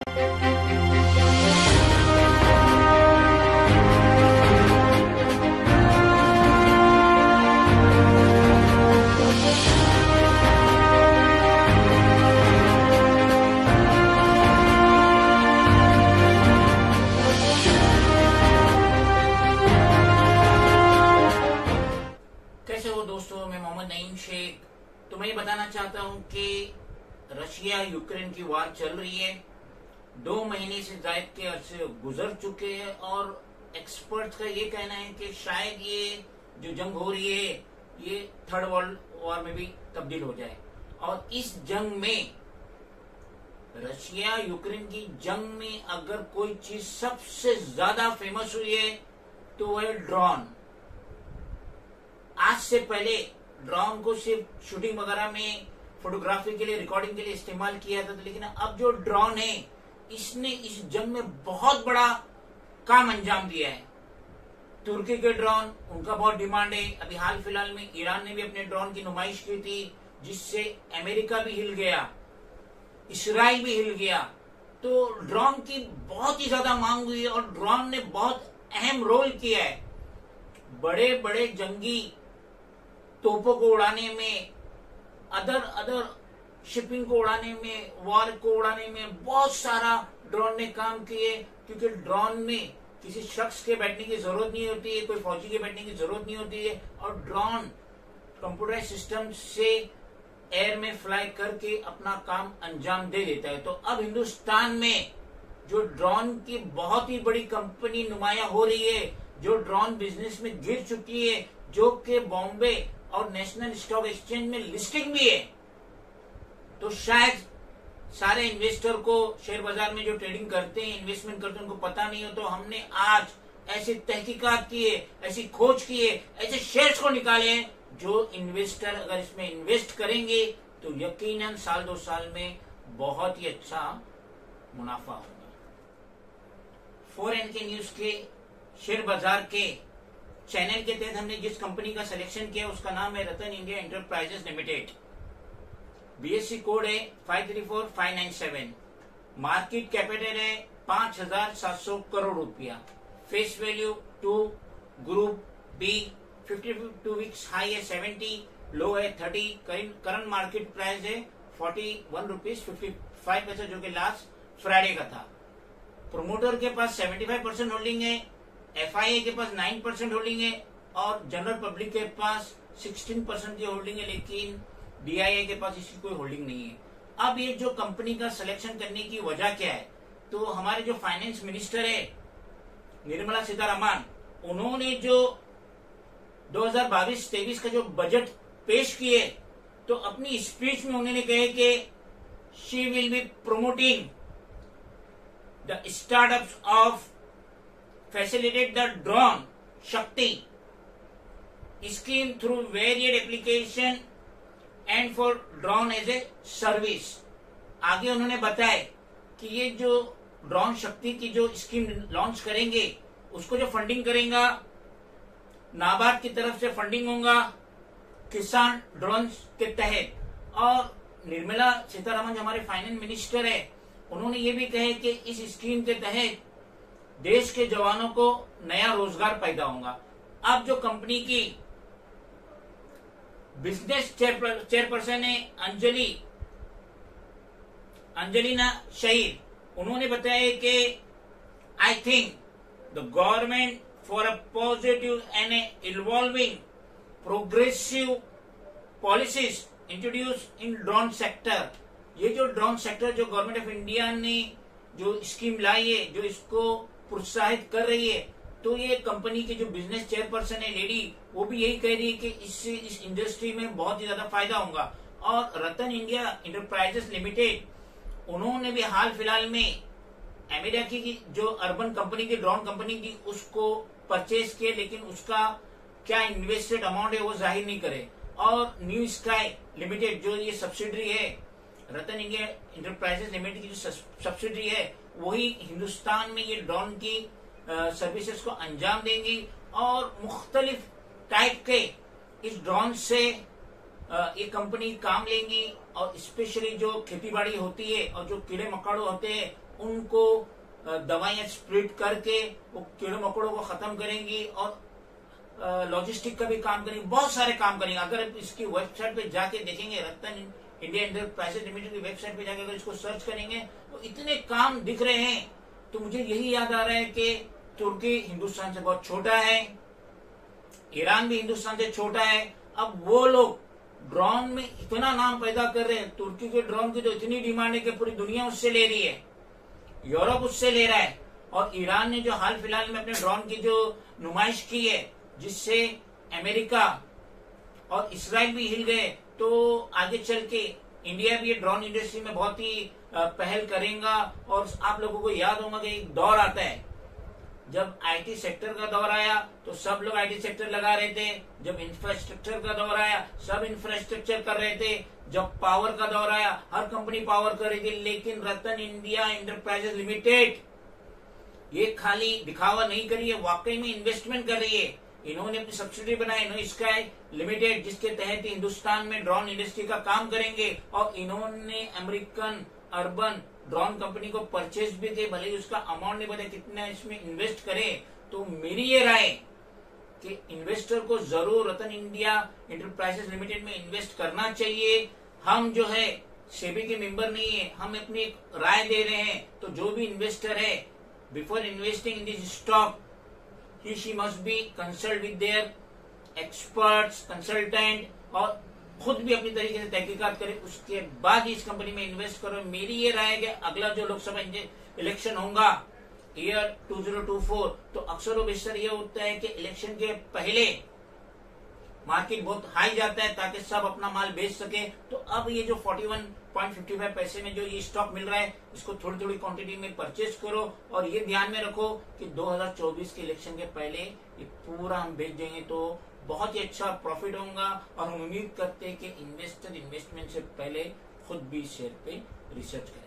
कैसे हो दोस्तों, मैं मोहम्मद नईम शेख। तो मैं ये बताना चाहता हूँ कि रशिया यूक्रेन की वार चल रही है। 2 महीने से ज्यादा के अरसे गुजर चुके हैं और एक्सपर्ट्स का ये कहना है कि शायद ये जो जंग हो रही है ये 3rd वर्ल्ड वॉर में भी तब्दील हो जाए। और इस जंग में, रशिया यूक्रेन की जंग में अगर कोई चीज सबसे ज्यादा फेमस हुई है तो वह है ड्रोन। आज से पहले ड्रोन को सिर्फ शूटिंग वगैरह में, फोटोग्राफी के लिए, रिकॉर्डिंग के लिए इस्तेमाल किया था, लेकिन अब जो ड्रोन है इसने इस जंग में बहुत बड़ा काम अंजाम दिया है। तुर्की के ड्रोन, उनका बहुत डिमांड है। अभी हाल फिलहाल में ईरान ने भी अपने ड्रोन की नुमाइश की थी, जिससे अमेरिका भी हिल गया, इसराइल भी हिल गया। तो ड्रोन की बहुत ही ज्यादा मांग हुई है और ड्रोन ने बहुत अहम रोल किया है बड़े बड़े जंगी तोपों को उड़ाने में, अदर शिपिंग को उड़ाने में, वॉर को उड़ाने में बहुत सारा ड्रोन ने काम किए। क्योंकि ड्रोन में किसी शख्स के बैठने की जरूरत नहीं होती है, कोई फौजी के बैठने की जरूरत नहीं होती है और ड्रोन कंप्यूटर सिस्टम से एयर में फ्लाई करके अपना काम अंजाम दे देता है। तो अब हिंदुस्तान में जो ड्रोन की बहुत ही बड़ी कंपनी नुमाया हो रही है, जो ड्रोन बिजनेस में गिर चुकी है, जो कि बॉम्बे और नेशनल स्टॉक एक्सचेंज में लिस्टिंग भी है, तो शायद सारे इन्वेस्टर को, शेयर बाजार में जो ट्रेडिंग करते हैं, इन्वेस्टमेंट करते हैं, उनको पता नहीं हो। तो हमने आज ऐसी तहकीकात की है, ऐसी खोज की है, ऐसे शेयर्स को निकाले हैं जो इन्वेस्टर अगर इसमें इन्वेस्ट करेंगे तो यकीनन 1-2 साल में बहुत ही अच्छा मुनाफा होगा। फॉरेन के न्यूज के शेयर बाजार के चैनल के तहत हमने जिस कंपनी का सिलेक्शन किया उसका नाम है Ratan India Enterprises Limited. BSC code है 534597। मार्केट कैपिटल है 5700 करोड़ रुपया। Face value 2। Group B. 52 weeks high है 70, लो है 30। करंट मार्केट प्राइस है 41 रुपीज 55 पैसा, जो कि लास्ट फ्राइडे का था। प्रोमोटर के पास 75% होल्डिंग है, एफआईए के पास 9% होल्डिंग है और जनरल पब्लिक के पास 16% की होल्डिंग है, लेकिन डीआईए के पास इसकी कोई होल्डिंग नहीं है। अब ये जो कंपनी का सिलेक्शन करने की वजह क्या है, तो हमारे जो फाइनेंस मिनिस्टर है निर्मला सीतारमण, उन्होंने जो 2022-23 का जो बजट पेश किए, तो अपनी स्पीच में उन्होंने कहे कि she will be promoting the startups of facilitate the drone Shakti scheme through varied application and for drone as a service। आगे उन्होंने बताया कि ये जो ड्रोन शक्ति की जो स्कीम लॉन्च करेंगे, उसको जो फंडिंग करेगा नाबार्ड की तरफ से फंडिंग होगा किसान ड्रोन के तहत। और निर्मला सीतारमण जो हमारे फाइनेंस मिनिस्टर है, उन्होंने ये भी कहे कि इस स्कीम के तहत देश के जवानों को नया रोजगार पैदा होगा। अब जो कंपनी की बिजनेस चेयरपर्सन है अंजलिना शहीद, उन्होंने बताया कि I think the government for a positive and evolving progressive policies introduce in drone sector. ये जो ड्रोन सेक्टर जो गवर्नमेंट ऑफ इंडिया ने जो स्कीम लाई है, जो इसको प्रोत्साहित कर रही है, तो ये कंपनी की जो बिजनेस चेयरपर्सन है लेडी, वो भी यही कह रही है कि इससे इस इंडस्ट्री में बहुत ही ज्यादा फायदा होगा। और रतन इंडिया एंटरप्राइजेस लिमिटेड, उन्होंने भी हाल फिलहाल में अमेरिका की जो अर्बन कंपनी थी, ड्रोन कंपनी थी, उसको परचेज किए, लेकिन उसका क्या इन्वेस्टेड अमाउंट है वो जाहिर नहीं करे। और न्यू स्काई लिमिटेड जो ये सब्सिडरी है, रतन इंडिया एंटरप्राइजेस लिमिटेड की जो सब्सिडरी है, वही हिंदुस्तान में ये ड्रोन की सर्विसेज को अंजाम देंगी और मुख्तलिफ टाइप के इस ड्रोन से ये कंपनी काम लेंगी। और स्पेशली जो खेती बाड़ी होती है और जो कीड़े मकोड़े होते हैं उनको दवाइयां स्प्रिट करके वो कीड़े मकोड़ों को खत्म करेंगी और लॉजिस्टिक का भी काम करेंगे, बहुत सारे काम करेंगे। अगर इसकी वेबसाइट पे जाके देखेंगे, रतन इंडिया एंटरप्राइजेज लिमिटेड की वेबसाइट पे जाके अगर इसको सर्च करेंगे तो इतने काम दिख रहे हैं। तो मुझे यही याद आ रहा है कि तुर्की हिंदुस्तान से बहुत छोटा है, ईरान भी हिंदुस्तान से छोटा है। अब वो लोग ड्रोन में इतना नाम पैदा कर रहे हैं, तुर्की के ड्रोन की तो इतनी डिमांड है कि पूरी दुनिया उससे ले रही है, यूरोप उससे ले रहा है। और ईरान ने जो हाल फिलहाल में अपने ड्रोन की जो नुमाइश की है, जिससे अमेरिका और इसराइल भी हिल गए, तो आगे चल के इंडिया भी ये ड्रोन इंडस्ट्री में बहुत ही पहल करेगा। और आप लोगों को याद होगा कि एक दौर आता है, जब आईटी सेक्टर का दौर आया तो सब लोग आईटी सेक्टर लगा रहे थे, जब इंफ्रास्ट्रक्चर का दौर आया सब इंफ्रास्ट्रक्चर कर रहे थे, जब पावर का दौर आया हर कंपनी पावर कर रही थी। लेकिन रतन इंडिया एंटरप्राइजेज लिमिटेड ये खाली दिखावा नहीं कर रही है, वाकई में इन्वेस्टमेंट कर रही है। इन्होंने अपनी सब्सिडी बनाई नो स्काई लिमिटेड, जिसके तहत हिंदुस्तान में ड्रोन इंडस्ट्री का काम करेंगे। और इन्होंने अमेरिकन अर्बन ड्रोन कंपनी को परचेज भी थे, भले ही उसका अमाउंट नहीं पता कितना इसमें इन्वेस्ट करे। तो मेरी ये राय कि इन्वेस्टर को जरूर रतन इंडिया एंटरप्राइजेज लिमिटेड में इन्वेस्ट करना चाहिए। हम जो है सेबी के मेंबर नहीं है, हम अपनी एक राय दे रहे हैं। तो जो भी इन्वेस्टर है, before investing in this stock, he she must be consult with their experts, consultant, और खुद भी अपनी तरीके से तहकीकात करें, उसके बाद ही इस कंपनी में इन्वेस्ट करो। मेरी ये राय है कि अगला जो लोकसभा इलेक्शन होगा ईयर 2024, तो अक्सर बेशतर ये होता है कि इलेक्शन के पहले मार्केट बहुत हाई जाता है ताकि सब अपना माल बेच सके। तो अब ये जो 41.55 पैसे में जो ये स्टॉक मिल रहा है, इसको थोड़ी थोड़ी क्वांटिटी में परचेज करो। और ये ध्यान में रखो कि 2024 के इलेक्शन के पहले ये पूरा हम बेच देंगे तो बहुत ही अच्छा प्रॉफिट होगा। और हम उम्मीद करते हैं कि इन्वेस्टर इन्वेस्टमेंट से पहले खुद भी शेयर पे रिसर्च करें।